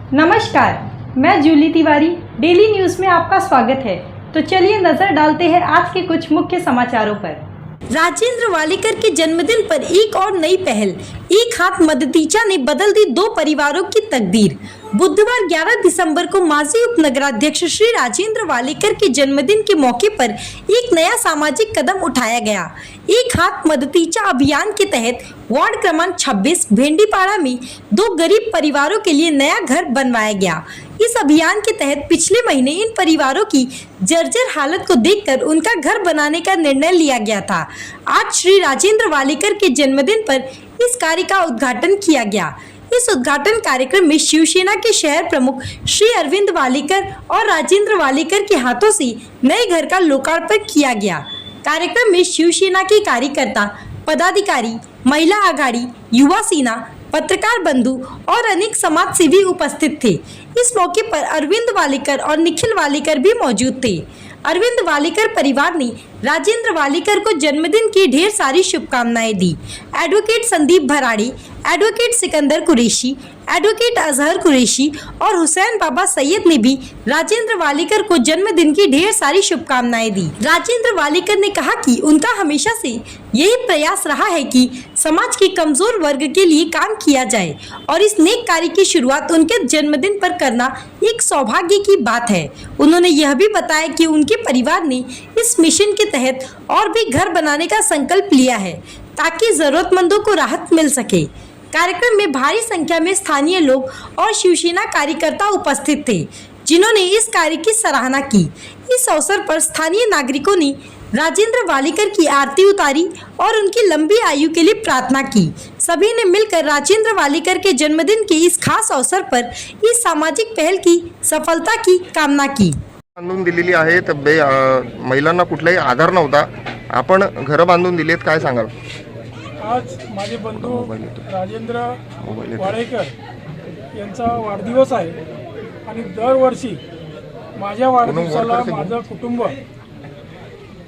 नमस्कार, मैं Jully Tiwari. Daily news में आपका स्वागत है। तो चलिए नजर डालते हैं आज के कुछ मुख्य समाचारों पर। राजेंद्र वालेकर के जन्मदिन पर एक और नई पहल, एक हाथ मदतीचा ने बदल दी दो परिवारों की तकदीर। बुधवार 11 दिसंबर को माजी उपनगराध्यक्ष श्री राजेंद्र वालेकर के जन्मदिन के मौके पर एक नया सामाजिक कदम उठाया गया। एक हाथ मदतीचा अभियान के तहत वार्ड क्रमांक 26 भेंडीपाड़ा में दो गरीब परिवारों के लिए नया घर बनवाया गया। इस अभियान के तहत पिछले महीने इन परिवारों की जर्जर हालत को देखकर उनका घर बनाने का निर्णय लिया गया था। आज श्री राजेंद्र वालेकर के जन्मदिन पर इस कार्य का उद्घाटन किया गया। इस उद्घाटन कार्यक्रम में शिवसेना के शहर प्रमुख श्री अरविंद वालेकर और राजेंद्र वालेकर के हाथों से नए घर का लोकार्पण किया गया। कार्यक्रम में शिवसेना के कार्यकर्ता, पदाधिकारी, महिला आघाड़ी, युवा सेना, पत्रकार बंधु और अनेक समाज सेवी उपस्थित थे। इस मौके पर अरविंद वालेकर और निखिल वालेकर भी मौजूद थे। अरविंद वालेकर परिवार ने राजेंद्र वालेकर को जन्मदिन की ढेर सारी शुभकामनाएं दी। Advocate Sandeep Bharadi, advocate Sikandar Qureshi, advocate Azhar Qureshi और हुसैन बाबा सैयद ने भी राजेंद्र वालेकर को जन्मदिन की ढेर सारी शुभकामनाएं दी। राजेंद्र वालेकर ने कहा कि उनका हमेशा से यही प्रयास रहा है कि समाज के कमजोर वर्ग के लिए काम किया जाए और इस नेक कार्य की शुरुआत उनके जन्मदिन पर करना एक सौभाग्य की बात है। उन्होंने यह भी बताया कि उनके परिवार ने इस मिशन के तहत और भी घर बनाने का संकल्प लिया है ताकि जरूरतमंदों को राहत मिल सके। कार्यक्रम में भारी संख्या में स्थानीय लोग और शिवसेना कार्यकर्ता उपस्थित थे, जिन्होंने इस कार्य की सराहना की। इस अवसर पर स्थानीय नागरिकों ने राजेंद्र वालेकर की आरती उतारी और उनकी लंबी आयु के लिए प्रार्थना की। सभी ने मिलकर राजेंद्र वालेकर के जन्मदिन के इस खास अवसर पर इस सामाजिक पहल की सफलता की कामना की। बांधून दिलेली आहेत, महिलांना कुठलाही आधार नव्हता, आपण घर बांधून दिलेत, काय सांगाल? आज माझे बंधू राजेंद्र वालेकर यांचा वाढदिवस आहे आणि दरवर्षी माझ्या वाढदिवसाला माझं कुटुंब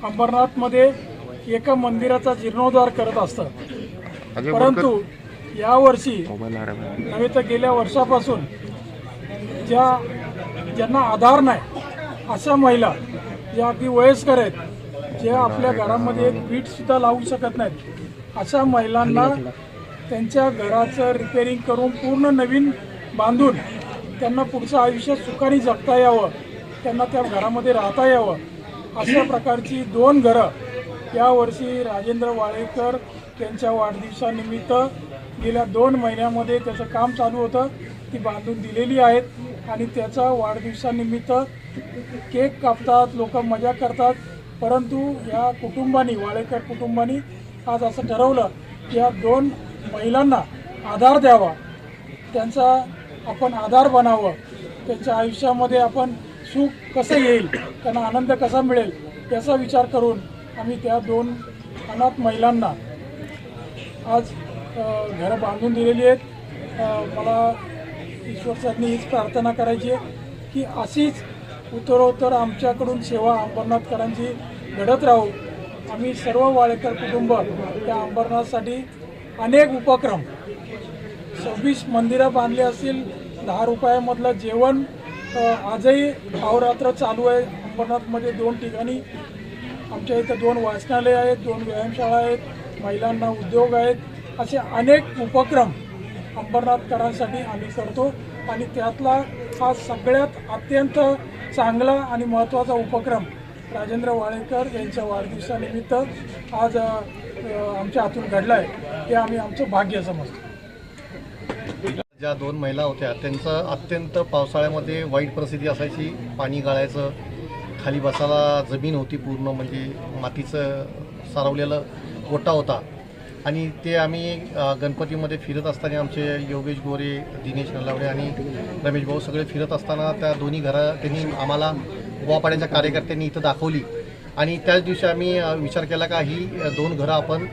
अंबरनाथमध्ये एका मंदिराचा जीर्णोद्धार करत असतं। परंतु यावर्षी नव्हे तर गेल्या वर्षापासून ज्यांना आधार नाही अशा महिला, ज्या अगदी वयस्कर आहेत, जे आपल्या घरामध्ये एक वीट सुद्धा लावू शकत नाहीत, अशा महिलांना त्यांच्या घराचं रिपेरिंग करून पूर्ण नवीन बांधून त्यांना पुढचं आयुष्य सुखाने जगता यावं, त्यांना त्या घरामध्ये राहता यावं, अशा प्रकारची दोन घरं यावर्षी राजेंद्र वालेकर त्यांच्या वाढदिवसानिमित्त गेल्या 2 महिन्यामध्ये त्याचं काम चालू होतं, ती बांधून दिलेली आहेत आणि त्याचा वाढदिवसानिमित्त केक कापतात, लोक मजा करतात। परंतु या कुटुंबानी, वालेकर कुटुंबानी आज असं ठरवलं की या 2 महिलांना आधार द्यावा, त्यांचा आपण आधार बनावं, त्यांच्या आयुष्यामध्ये आपण सुख कसं येईल, त्यांना आनंद कसा मिळेल याचा विचार करून आम्ही त्या 2 अनाथ महिलांना आज घरं बांधून दिलेली आहेत। मला ईश्वरचरणी हीच प्रार्थना करायची आहे की अशीच उत्तरोत्तर आमच्याकडून सेवा अंबरनाथकरांची घडत राहू। आम्ही सर्व वालेकर कुटुंब त्या अंबरनाथसाठी अनेक उपक्रम, 26 मंदिरं बांधली असतील, 10 रुपयामधलं जेवण आजही अहोरात्र चालू आहे। अंबरनाथमध्ये 2 ठिकाणी आमच्या इथं 2 वाचनालय आहेत, 2 व्यायामशाळा आहेत, महिलांना उद्योग आहेत, असे अनेक उपक्रम अंबरनाथकरांसाठी आम्ही करतो आणि त्यातला हा सगळ्यात अत्यंत चांगला आणि महत्त्वाचा उपक्रम राजेंद्र वालेकर यांच्या वाढदिवसानिमित्त आज आमच्या हातून घडला आहे, हे आम्ही आमचं भाग्य समजतो। ज्या 2 महिला होत्या त्यांचं अत्यंत पावसाळ्यामध्ये वाईट परिस्थिती असायची, पाणी गाळायचं, खाली बसायला जमीन होती, पूर्ण म्हणजे मातीचं सारवलेलं गोटा होता आणि ते आम्ही गणपतीमध्ये फिरत असताना आमचे योगेश गोरे, दिनेश नलावडे आणि रमेश भाऊ सगळे फिरत असताना त्या दोन्ही घरं त्यांनी आम्हाला गोवापाड्याच्या कार्यकर्त्यांनी इथं दाखवली आणि त्याच दिवशी आम्ही विचार केला का ही 2 घरं आपण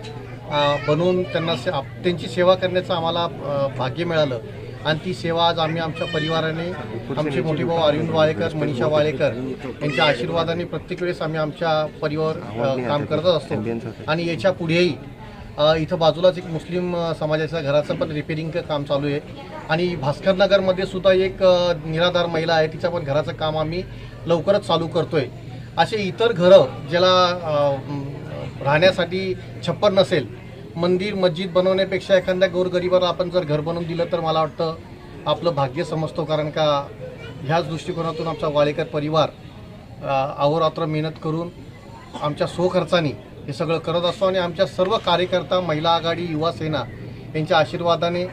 बनवून त्यांची सेवा करण्याचं आम्हाला भाग्य मिळालं आणि ती सेवा आज आम्ही आमच्या परिवाराने, आमचे मोठे भाऊ अरविंद वालेकर, मनीषा वालेकर यांच्या आशीर्वादाने प्रत्येक वेळेस आम्ही आमच्या परिवार काम करत असतो आणि याच्या पुढेही इथं बाजूलाच एक मुस्लिम समाजाच्या घराचं पण रिपेरिंग काम चालू आहे आणि भास्करनगरमध्ये सुद्धा एक निराधार महिला आहे, तिच्या पण घराचं काम आम्ही लवकरच चालू करतोय. असे इतर घरं ज्याला राहण्यासाठी छप्पर नसेल, मंदिर मस्जिद बनवण्यापेक्षा एखाद्या गोरगरिबाला आपण जर घर बनवून दिलं तर मला वाटतं आपलं भाग्य समजतो. कारण का ह्याच दृष्टिकोनातून आमचा वालेकर परिवार अहोरात्र मेहनत करून आमच्या स्वखर्चाने हे सगळं करत असतो आणि आमच्या सर्व कार्यकर्ता, महिला आघाडी, युवा सेना यांच्या आशीर्वादाने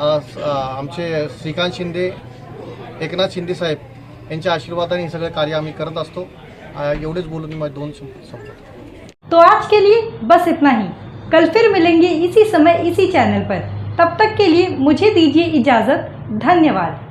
आमचे श्रीकांत शिंदे, एकनाथ शिंदे साहेब यांच्या आशीर्वादाने हे सगळं कार्य आम्ही करत असतो. एवढेच बोलून मी 2 संपतो. तो आज के लिए बस इतना ही. कल फिर मिलेंगे इसी समय इसी चैनल पर. तब तक के लिए मुझे दीजिए इजाज़त. धन्यवाद.